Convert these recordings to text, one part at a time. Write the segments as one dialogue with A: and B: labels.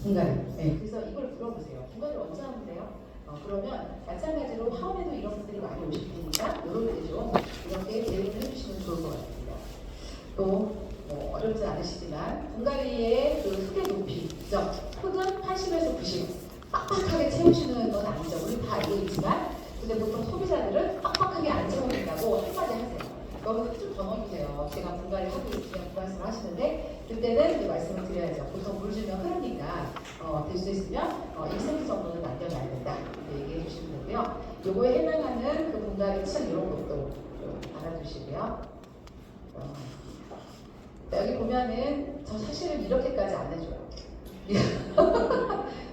A: 분갈이. 네. 그래서 이걸 물어보세요. 분갈이를 언제 하는데요? 그러면 마찬가지로 화원에도 이런 분들이 많이 오실 테니까 이런 때 좀 이렇게 대응을 해주시면 좋을 것 같습니다. 또 어렵지 않으시지만 분갈이의 그 흙의 높이, 그죠? 흙은 80에서 90 빡빡하게 채우시는 건 아니죠. 우리 다 알고 있지만 근데 보통 소비자들은 빡빡하게 안 채워준다고 한마디 하세요. 여기 흙 좀 더 넣어주세요. 제가 분갈이 하고 있으면 그 말씀을 하시는데 그때는 말씀을 드려야죠. 보통 물 주면 흐르니까 될 수 있으면 1cm 정도는 남겨놔야 된다. 이렇게 얘기해 주시면 되고요. 요거에 해당하는 그 분갈이 층 이런 것도 좀 알아두시고요. 여기 보면은 저 사실은 이렇게까지 안 해줘요.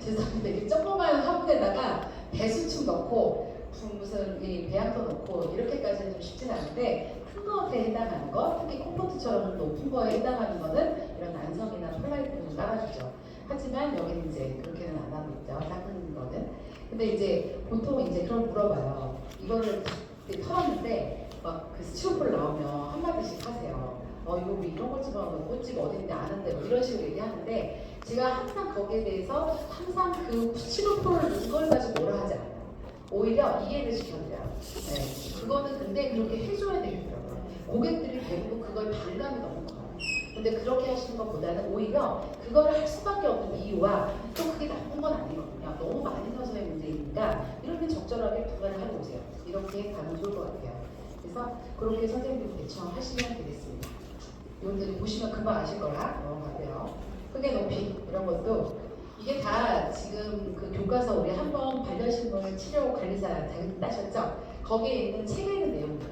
A: 죄송합니다. 이렇게 조그만 화분에다가 배수충 넣고 무슨 이 배양토 넣고 이렇게까지는 좀 쉽진 않은데 큰 것에 해당하는 거, 특히 콤포트처럼 높은 거에 해당하는 거는 이런 난성이나 폴라이트를 좀 깔아주죠. 하지만 여기는 이제 그렇게는 안 하고 있죠. 작은 거는. 근데 이제 보통 이제 그걸 물어봐요. 이거를 털었는데 막 그 스티로폴 나오면 한마디씩 하세요. 이거 왜 이런 걸 집어넣어? 꽃집 어딘데 아는데 뭐 이런 식으로 얘기하는데 제가 항상 거기에 대해서 항상 그 스티로폴을 넣은 걸 가지고 뭐라 하지 않아요. 오히려 이해를 시켜드려요. 네. 그거는 근데 그렇게 해줘야 되겠더라고요. 고객들이 대부분 그걸 반감이 너무 커요. 근데 그렇게 하시는 것보다는 오히려 그거를 할 수밖에 없는 이유와 또 그게 나쁜 건 아니거든요. 너무 많이 넣어서의 문제이니까 이럴 땐 적절하게 분갈을 하고 오세요. 이렇게 가면 좋을 것 같아요. 그래서 그렇게 선생님들 대처하시면 되겠습니다. 이분들이 보시면 금방 아실 거라 넘어가고요. 흙의 높이 이런 것도 이게 다 지금 그 교과서 우리 한번 반려식물 치료 관리사 따셨죠? 거기에 있는 책에 있는 내용들,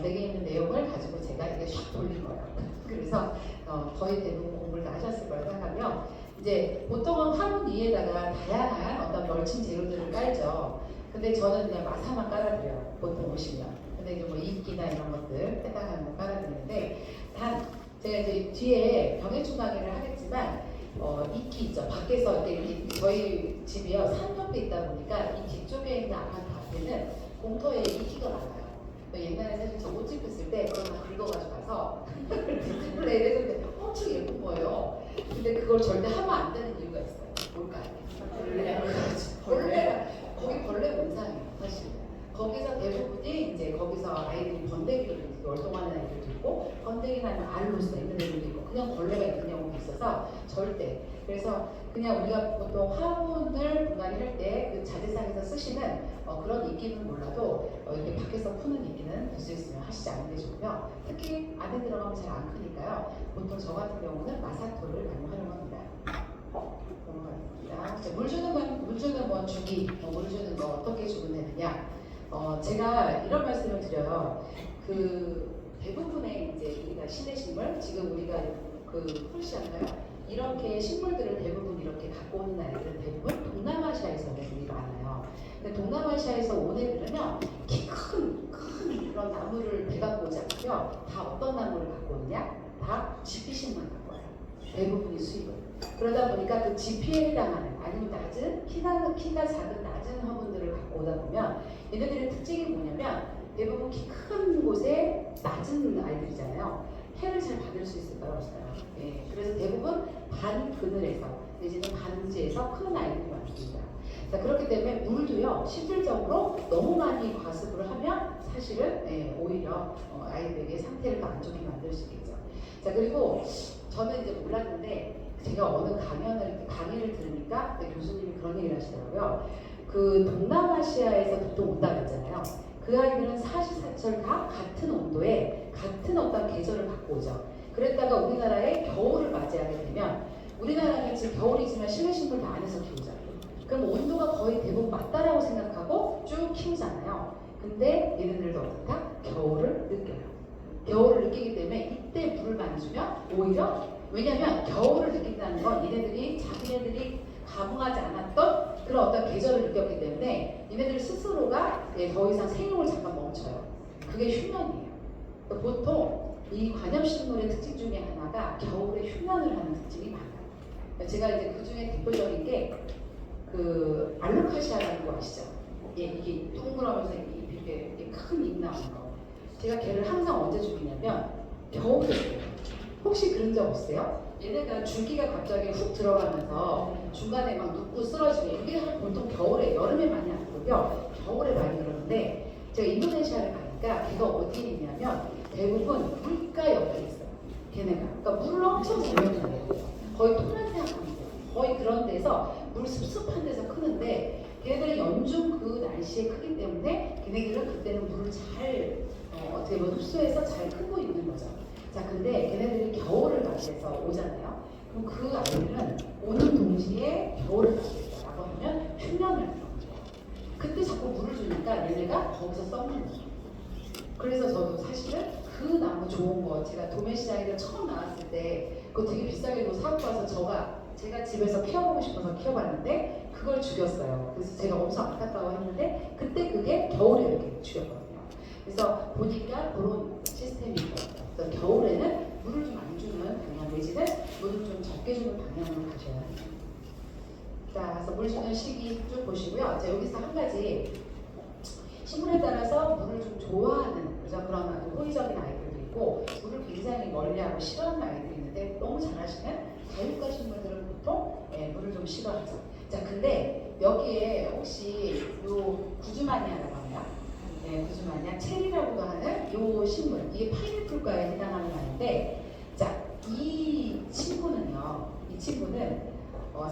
A: 내게 있는 내용을 가지고 제가 이게 샥 돌린 거예요. 그래서 거의 대부분 공부를 다 하셨을 거라 생각하면 이제 보통은 화분 위에다가 다양한 어떤 멀칭 재료들을 깔죠. 근데 저는 그냥 마사만 깔아드려요. 보통 오시면. 근데 이제 뭐 이끼나 이런 것들 해당하는 거 깔아드리는데 단 제가 이제 뒤에 병해충 강의를 하겠지만 이끼 있죠. 밖에서 이렇게 저희 집이요 산 옆에 있다 보니까 이 뒤쪽에 있는 아파트 앞에는 공터에 이끼가 많아요. 옛날에 사실 저 꽃집 했을 때 그걸 다 긁어가지고 가서 디스플레이를 했는데 엄청 예쁜 거예요. 근데 그걸 절대 하면 안 되는 이유가 있어요. 뭘까요? 벌레가 거기 벌레 원상이에요. 사실 거기서 대부분이 이제 거기서 아이들이 번데기를 월동하는 아이들도 있고 번데기나 알로 써 있는 애들도 있고 그냥 벌레가 있는 경우도 있어서 절대. 그래서 그냥 우리가 보통 화분을 분갈이 할 때 그 자재상에서 쓰시는 그런 이끼는 몰라도 이렇게 밖에서 푸는 이끼는 될 수 있으면 하시지 않는 게 좋고요. 특히 안에 들어가면 잘 안 크니까요. 보통 저 같은 경우는 마사토를 많이 활용합니다. 넘어가겠습니다. 물 주는 건 주기, 물 주는 거 어떻게 주면 되느냐. 제가 이런 말씀을 드려요. 그 대부분의 이제 우리가 실내 식물, 지금 우리가 그 폴시한가요? 이렇게 식물들을 대부분 이렇게 갖고 오는 아이들은 대부분 동남아시아에서 온 애들이 많아요. 근데 동남아시아에서 온 애들은요, 키 큰 그런 나무를 배갖고 오지 않고요. 다 어떤 나무를 갖고 오느냐? 다 지피식만 갖고 와요. 대부분이 수입을. 그러다 보니까 그 지피에 해당하는 아니면 낮은 키가 작은 낮은 화분들을 갖고 오다 보면 얘네들의 특징이 뭐냐면 대부분 키 큰 곳에 낮은 아이들이잖아요. 해를 잘 받을 수 있을 거라고 생각해요. 예, 그래서 대부분 반그늘에서 내지는 반지에서 큰 아이들이 많습니다. 자, 그렇기 때문에 물도요 실질적으로 너무 많이 과습을 하면 사실은 오히려 아이들에게 상태를 더 안 좋게 만들 수 있겠죠. 자, 그리고 저는 이제 몰랐는데 제가 어느 강의를 들으니까 교수님이 그런 얘기를 하시더라고요. 그 동남아시아에서 보통 온다고 했잖아요. 그 아이들은 사시사철 다 같은 온도에 같은 어떤 계절을 갖고 오죠. 그랬다가 우리나라에 겨울을 맞이하게 되면 우리나라는 지금 겨울이지만 실내 식물 다 안에서 키우잖아요. 그럼 온도가 거의 대부분 맞다라고 생각하고 쭉 키우잖아요. 근데 얘네들도 어떻다? 겨울을 느껴요. 겨울을 느끼기 때문에 이때 물을 많이 주면 오히려 왜냐면 겨울을 느낀다는 건 얘네들이 자기네들이 감흥하지 않았던 그런 어떤 계절을 느꼈기 때문에 얘네들 스스로가 더 이상 생육을 잠깐 멈춰요. 그게 휴면이에요. 보통 이 관엽식물의 특징 중에 하나가 겨울에 휴면을 하는 특징이 많아요. 제가 이제 그 중에 대표적인 게 그 알로카시아라는 거 아시죠? 이게 동그라면서 이렇게 큰 잎 나오는 거. 제가 걔를 항상 언제 죽이냐면 겨울에 죽여요. 혹시 그런 적 없어요? 얘네가 줄기가 갑자기 훅 들어가면서 중간에 막 눕고 쓰러지고 이게 보통 겨울에 여름에 많이 안 그러고요. 겨울에 많이 그러는데 제가 인도네시아를 가니까 걔가 어디에 있냐면 대부분 물가 옆에 있어요. 걔네가. 그러니까 물을 엄청 잘 먹는 거예요. 거의 토란대학교예요. 거의 그런 데서 물 습습한 데서 크는데 걔네들은 연중 그 날씨에 크기 때문에 걔네들은 그때는 물을 잘 어떻게 보면 흡수해서 잘 크고 있는 거죠. 자, 근데 걔네들이 겨울을 맞이해서 오잖아요. 그럼 그 아이들은 오는 동시에 겨울을 맞이했다라고 하면 흉년을 하는 거예요. 그때 자꾸 물을 주니까 얘네가 거기서 썩는 거죠. 그래서 저도 사실은 그 나무 좋은 거 제가 도매시장에서 처음 나왔을 때 그거 되게 비싸게 사고 와서 제가 집에서 키워보고 싶어서 키워봤는데 그걸 죽였어요. 그래서 제가 엄청 안타까워했는데 그때 그게 겨울에 이렇게 죽였거든요. 그래서 보니까 그런 시스템이 있어요. 그래서 겨울에는 물을 좀 안 주는 방향 내지는 물을 좀 적게 주는 방향으로 가셔야 합니다. 자, 그래서 물 주는 시기 쭉 보시고요. 자, 여기서 한 가지 식물에 따라서 물을 좀 좋아하는 그런 아주 호의적인 아이들도 있고 물을 굉장히 멀리하고 싫어하는 아이들이 있는데 너무 잘하시는 다육가 식물들은 보통 물을 좀 싫어하죠. 자, 근데 여기에 혹시 요 구주마니아라고 하나요? 네, 구주마니아 체리라고도 하는 요 식물, 이게 파인애플과에 해당하는 아이인데, 자, 이 친구는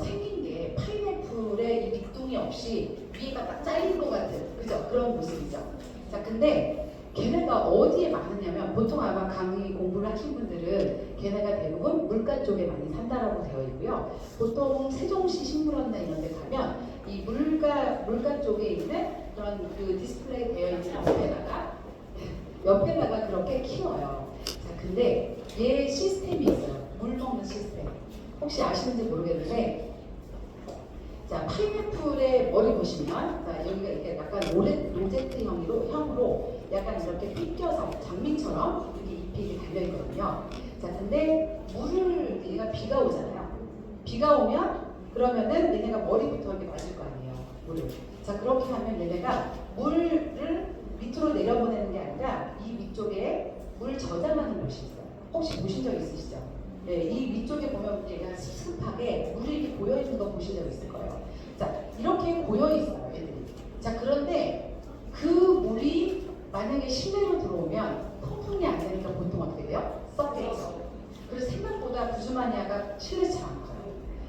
A: 생긴 게 파인애플의 이 밑둥이 없이 위에가 딱 잘린 것 같은 그죠? 그런 모습이죠. 자, 근데 걔네가 어디에 많으냐면 보통 아마 강의 공부를 하신 분들은 걔네가 대부분 물가 쪽에 많이 산다라고 되어 있고요. 보통 세종시 식물원이나 이런 데 가면 이 물가 쪽에 있는 그런 그 디스플레이 되어 있는 옆에다가 그렇게 키워요. 자, 근데 얘 시스템이 있어요. 물 먹는 시스템. 혹시 아시는지 모르겠는데, 자, 파인애플의 머리 보시면, 자, 여기가 이렇게 약간 로제트형으로 약간 이렇게 삐껴서 장미처럼 이렇게 잎이 이렇게 달려 있거든요. 자, 근데 물을 얘가 비가 오잖아요. 비가 오면 그러면은 얘네가 머리부터 이렇게 맞을 거 아니에요. 물을. 자, 그렇게 하면 얘네가 물을 밑으로 내려보내는 게 아니라 이 위쪽에 물 저장하는 곳이 있어요. 혹시 보신 적 있으시죠? 네, 이 위쪽에 보면 얘가 습습하게 물이 이렇게 고여 있는 거 보신 적 있을 거예요. 자, 이렇게 고여 있어요, 얘들이. 자, 그런데 그 물이 만약에 실내로 들어오면 통풍이 안 되니까 보통 어떻게 돼요? 썩겠죠. 그래서 생각보다 구주마니아가 실내에서 잘 안 커요.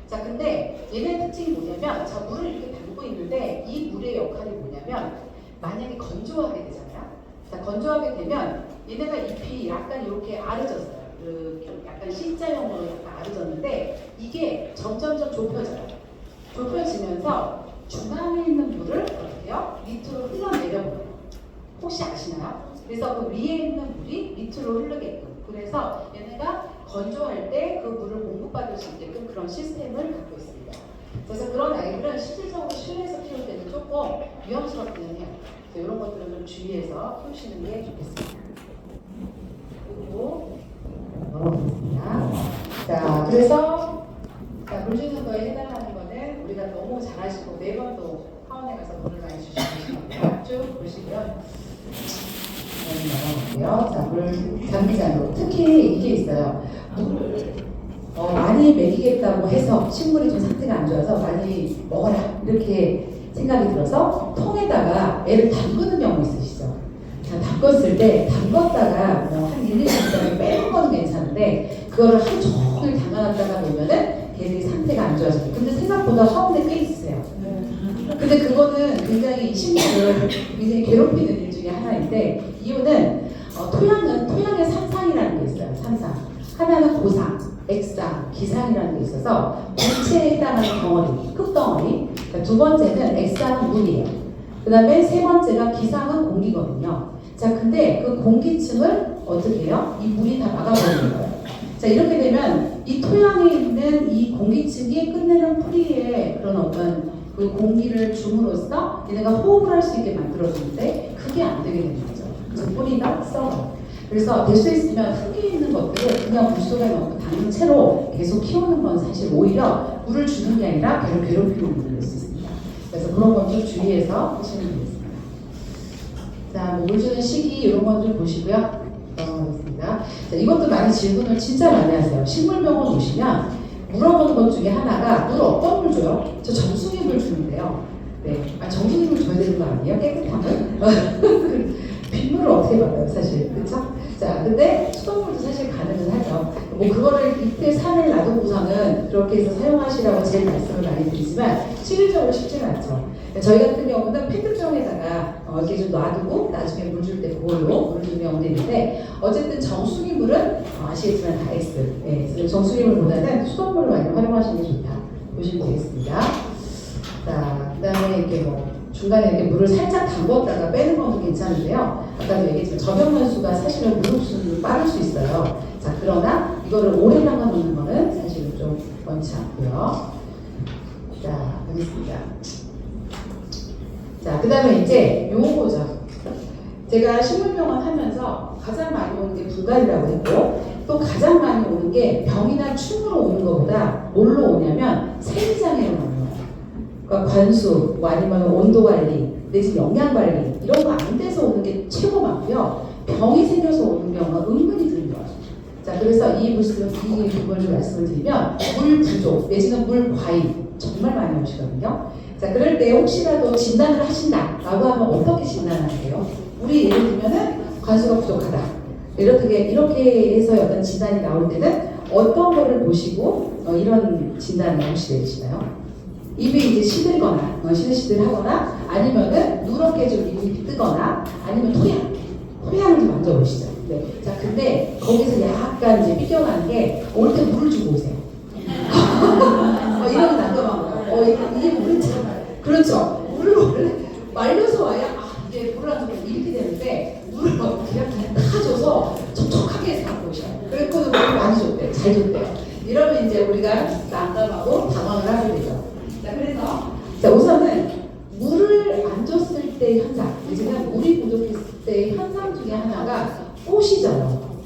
A: 자, 근데 얘네 특징이 뭐냐면, 자, 물을 이렇게 담고 있는데 이 물의 역할이 뭐냐면, 만약에 건조하게 되잖아요. 자, 건조하게 되면 얘네가 잎이 약간 이렇게 아르졌어요. 약간 C자형으로 약간 아르졌는데 이게 점점점 좁혀져요. 좁혀지면서 중간에 있는 물을 어떻게 해요? 밑으로 흘러내려보내요. 혹시 아시나요? 그래서 그 위에 있는 물이 밑으로 흐르게끔. 그래서 얘네가 건조할 때 그 물을 공급받을 수 있게끔 그런 시스템을 갖고 있습니다. 그래서 그런 아이들은 실질적으로 실내에서 키울 때는 조금 위험스럽기는 해요. 그래서 이런 것들은 좀 주의해서 키우시는 게 좋겠습니다. 그리고 넘어가겠습니다. 자, 그래서 물 주는 거에 해당하는 거는 우리가 너무 잘하시고 매번 또 하원에 가서 물을 많이 주시는 쭉 보시고요. 넘어갈게요. 자, 물 장기자로 특히 이게 있어요. 물을 많이 먹이겠다고 해서 식물이 좀 상태가 안 좋아서 많이 먹어라 이렇게 생각이 들어서 통에다가 애를 담그는 경우 있으시죠? 자, 담궜을 때 담궜다가 한 1, 2시간 빼는 건 괜찮은데 그거를 하루 종일 담가놨다가 놓으면은 걔들이 상태가 안 좋아져요. 근데 생각보다 화분에 꽤 있으세요. 근데 그거는 굉장히 식물을 굉장히 괴롭히는 일 중에 하나인데 이유는 토양의 삼상이라는 게 있어요. 삼상. 하나는 고상, 액상, 기상이라는 게 있어서 물체에 해당하는 덩어리, 흙덩어리. 그러니까 두 번째는 액상은 물이에요. 그 다음에 세 번째가 기상은 공기거든요. 자, 근데 그 공기층을 어떻게 해요? 이 물이 다 막아버리는 거예요. 자, 이렇게 되면 이 토양에 있는 이 공기층이 끝내는 뿌리에 그런 어떤 그 공기를 줌으로써 얘네가 호흡을 할 수 있게 만들어주는데 그게 안 되게 되는 거죠. 그래서 뿌리가 썩어. 그래서 될 수 있으면 흙에 있는 것들을 그냥 물속에 넣고 담근 채로 계속 키우는 건 사실 오히려 물을 주는 게 아니라 걔를 괴롭히고 물릴 수 있습니다. 그래서 그런 건 좀 주의해서 하시면 되겠습니다. 자, 물 주는 시기 이런 건 좀 보시고요. 하겠습니다. 자, 이것도 많이 질문을 진짜 많이 하세요. 식물병원 오시면 물어보는 것 중에 하나가 물 어떤 물 줘요? 저 정수기 물 주는데요. 네, 정수기 물 줘야 되는 거 아니에요? 깨끗함을? 빗물을 어떻게 받아요, 사실, 그렇죠? 자, 근데 수돗물도 사실 가능은 하죠. 뭐 그거를 이때 산을 놔두고서는 그렇게 해서 사용하시라고 제일 말씀을 많이 드리지만 실질적으로 쉽지는 않죠. 저희 같은 경우는 페트병에다가 이렇게 좀 놔두고 나중에 물 줄 때 그걸로 물을 주는 경우도 있는데 어쨌든 정수기 물은 아시겠지만 다 X. 네, 그래서 정수기 물보다는 수돗물을 많이 활용하시는 게 좋다 보시면 되겠습니다. 자, 그다음에 이렇게 뭐 중간에 이렇게 물을 살짝 담궜다가 빼는 것도 괜찮은데요. 아까도 얘기했지만 저병 연수가 사실은 물 흡수는 빠를 수 있어요. 자, 그러나 이거를 오래 담가 놓는 거는 사실은 좀 원치 않고요. 자, 보겠습니다. 자, 그 다음에 이제 요거죠. 제가 식물병원 하면서 가장 많이 오는 게 분갈이라고 했고 또 가장 많이 오는 게 병이나 충으로 오는 것보다 뭘로 오냐면 생리장애로 오는 거예요. 그러니까 관수, 뭐 아니면 온도 관리, 내지 영양 관리 이런 거 안 돼서 오는 게 최고 많고요. 병이 생겨서 오는 경우가 은근히 드문 거예요. 자, 그래서 이 부분을 좀 말씀을 드리면 물 부족 내지는 물 과잉 정말 많이 오시거든요. 자, 그럴 때 혹시라도 진단을 하신다라고 하면 어떻게 진단하세요? 우리 예를 들면은 관수가 부족하다. 이렇게 해서 어떤 진단이 나올 때는 어떤 거를 보시고 이런 진단을 혹시 내리시나요? 입이 이제 시들거나 시들시들하거나 아니면은 누렇게 좀 입이 뜨거나 아니면 토양을 좀 만져보시죠. 네. 자, 근데 거기서 약간 이제 삐껴나는 게 올 때 물을 주고 오세요. 이러면 난감한 거예요. 이게 물인지 그렇죠. 물을 원래 말려서 와야 이게 물을 안 주면 이렇게 되는데 물을 그냥 다 줘서 촉촉하게 해서 갖고 오셔요. 그래서 물을 많이 줬대요. 잘 줬대요. 이러면 이제 우리가 난감하고 당황을 하게 되죠. 자, 그래서 자, 우선은 물을 안 줬을 때 현상, 이제는 물이 부족했을 때 현상 중에 하나가 꽃이잖아요.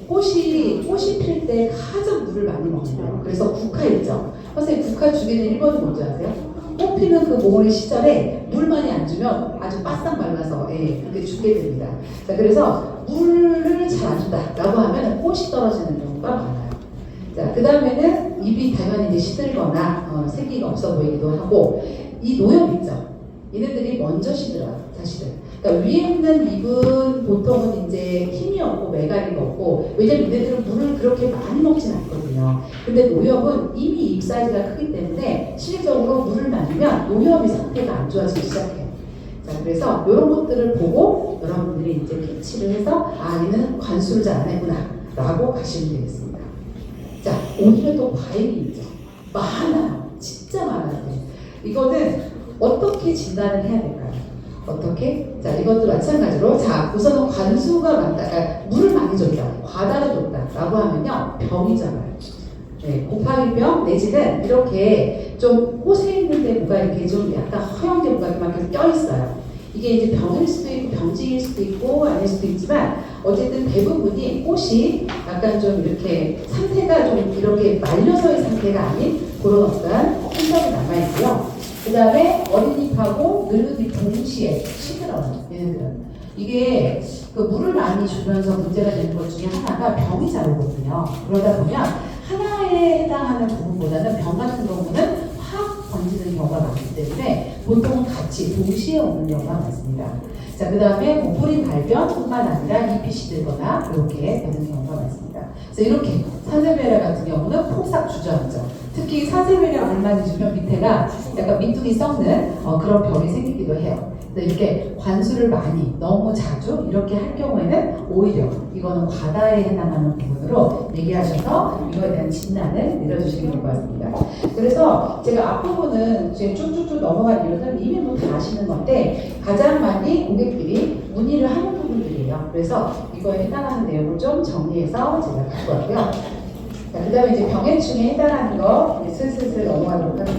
A: 꽃이 필 때 가장 물을 많이 먹는데요. 그래서 국화 있죠. 선생님 국화 주기는 1번은 뭔지 아세요? 꽃 피는 그 몽골 시절에 물 많이 안 주면 아주 바싹 말라서 그렇게 죽게 됩니다. 자, 그래서 물을 잘 안 준다라고 하면 꽃이 떨어지는 경우가 많아요. 자, 그 다음에는 입이 당연히 이제 시들거나 생기가 없어 보이기도 하고 이 노염 있죠. 얘네들이 먼저 시들어요, 사실은. 그러니까 위에 있는 입은 보통은 이제 힘이 없고 메가리가 없고 왜냐면 얘네들은 물을 그렇게 많이 먹진 않거든요. 근데 노염은 이미 입 사이즈가 크기 때문에 실질적으로 물을 마시면 노염의 상태가 안 좋아지기 시작해요. 자, 그래서 이런 것들을 보고 여러분들이 이제 캐치를 해서 얘는 관수를 잘 안 했구나 라고 가시면 되겠습니다. 자, 오늘은 또 과일이 있죠. 많아요. 진짜 많아요. 이거는 어떻게 진단을 해야 될까요? 어떻게? 자, 이것도 마찬가지로 자, 우선은 관수가 많다, 그러니까 물을 많이 줬다, 과다로 줬다라고 하면요 병이잖아요. 네, 곰팡이병 내지는 이렇게 좀 꽃에 있는데 뭐가 이렇게 좀 약간 허연게 뭐가 이렇게 껴있어요. 이게 이제 병일 수도 있고 병직일 수도 있고 아닐 수도 있지만 어쨌든 대부분이 꽃이 약간 좀 이렇게 상태가 좀 이렇게 말려서의 상태가 아닌 그런 어떤 흔적이 남아있고요. 그 다음에 어린잎하고 늙은 잎 동시에 시들어요. 얘네들은. 이게 그 물을 많이 주면서 문제가 되는 것 중에 하나가 병이 잘 오거든요. 그러다 보면 하나에 해당하는 부분보다는 병 같은 경우는 확 번지는 경우가 많기 때문에 보통은 같이 동시에 오는 경우가 많습니다. 자, 그 다음에 뭐 뿌린 발변뿐만 아니라 잎이 시들거나 이렇게 되는 경우가 많습니다. 그래서 이렇게 산세베리아 같은 경우는 폭삭 주저앉죠. 특히 산세베리아 물 많이 주면 밑에가 약간 밑둥이 썩는 그런 병이 생기기도 해요. 이렇게 관수를 많이 너무 자주 이렇게 할 경우에는 오히려 이거는 과다에 해당하는 부분으로 얘기하셔서 이거에 대한 진단을 내려주시면 될 것 같습니다. 그래서 제가 앞부분은 지금 쭉쭉쭉 넘어간 이유는 이미 뭐 다 아시는 건데 가장 많이 고객들이 문의를 하는 부분들이에요. 그래서 이거에 해당하는 내용을 좀 정리해서 제가 갖고 왔고요. 자, 그 다음에 이제 병해충에 해당하는 거 슬슬 넘어가도록 하겠습니다.